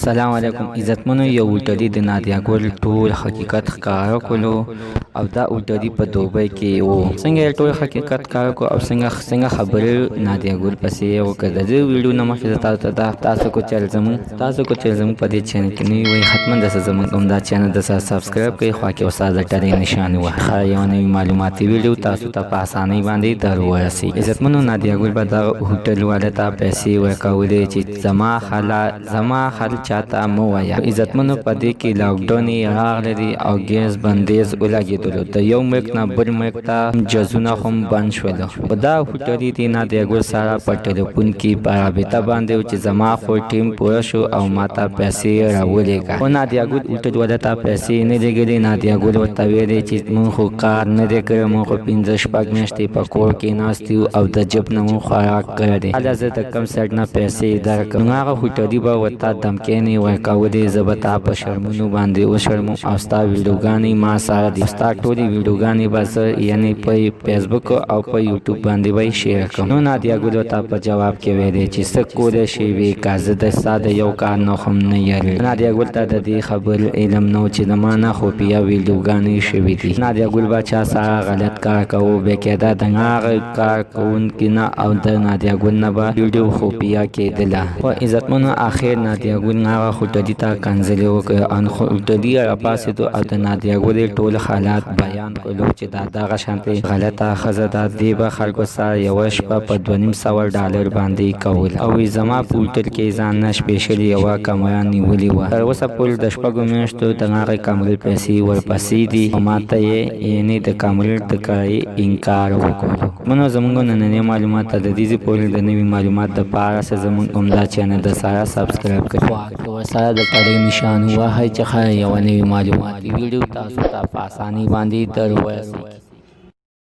سلام علیکم عزتمنو. یو وټری د نادیا ګل ټول حقیقت ښکاره کولو او دا وټری په دوبۍ کې وو. څنګه ټول حقیقت ښکاره کو او څنګه خبرې نادیا ګل پسې وکړه. د دې ویډیو نه مخکې تاسو کو چل زموږ په دې چینل کې نه وي حتما د زموږ هم دا چینل د سبسکرایب کړئ، خو کې اوسه د ټری نشان وه یو نوی معلوماتي ویډیو تاسو ته په اسانۍ باندې در ورسي. عزتمنو نادیا ګل به دا هوټل والا ته پیسې ورکولې چې زما خل چاته مو وایه. عزتمنو په دې کې لاکډاون راغلی دی او ګیس بندیز ولګېدلو. د یو ملک نه بل ملک ته جزونه هم بند شولو. په دا هوټل کې نادیا ګل سره په ټلیفون کې په رابطه باندې چې زما خو ټیم پوره شو او ماته پیسې راولېږه. خو نادیا ګل هوټل والا ته پیسې نه لېږلې. نادیا ګل ورته ویلې چې موږ خو کار نه دی کړی، موږ خو 5-6 میاشتې په کور کې ناست یو او د جب نه مو خوراک کړی دی. هله زه د کم سایډ نه پیسې درکړم. نو هغه هوټلي به ورته دمکې ورکولې. زه به تا په شرمونو باندې وشرمم او ستا ویډیوګانې ما سره دي. ستا ټولې ویډیوګانې به زه یعنې په فیسبوک او په یوټیوب باندې به یې شیر کړم. نو نادیا ګل ورته په جواب کې ویلې چې څه کولی شې وې که زه د ستا د یو کار نه هم نه یېرېږم. نادیا ګل ته د دې خبرې علم نه و چې د ما نه خفیه ویډیوګانې شوي دي. نادیا ګل به چا سره غلط کار کوو بېقاعده د هغه کار کوونکي نه او د نادیا ګل نه به ویډیو خفیه کېدله. خو عزتمنو اخر نادیا ګل هغه هوټلي ته کنځلې وکړې. هوټلي راپاڅېدو او د نادیا ګل ټول حالات بیان کړلو چې دا دغه شانتې غلطه ښځه ده. دې به خلکو سره یوه شپه په $2,500 باندې کول او زما په هوټل کې ځان نه سپېشل یوه کمره نیولې وه. تر اوسه پورې د 6 میاشتو د هغې کمرې پیسې ورپسې دي او ما ته یې یعنې د کمرې د کرایې انکار وکړلو. منو زموږ نننۍ معلومات ته د دې پورې د نوي معلومات دپاره زموږ همدا چینل د سره سبسکرایب کړئ. ورسره د ټری نشان ووهئ چې ښه یوه نوې معلوماتي ویډیو تاسو ته په اسانۍ باندې در ورسي.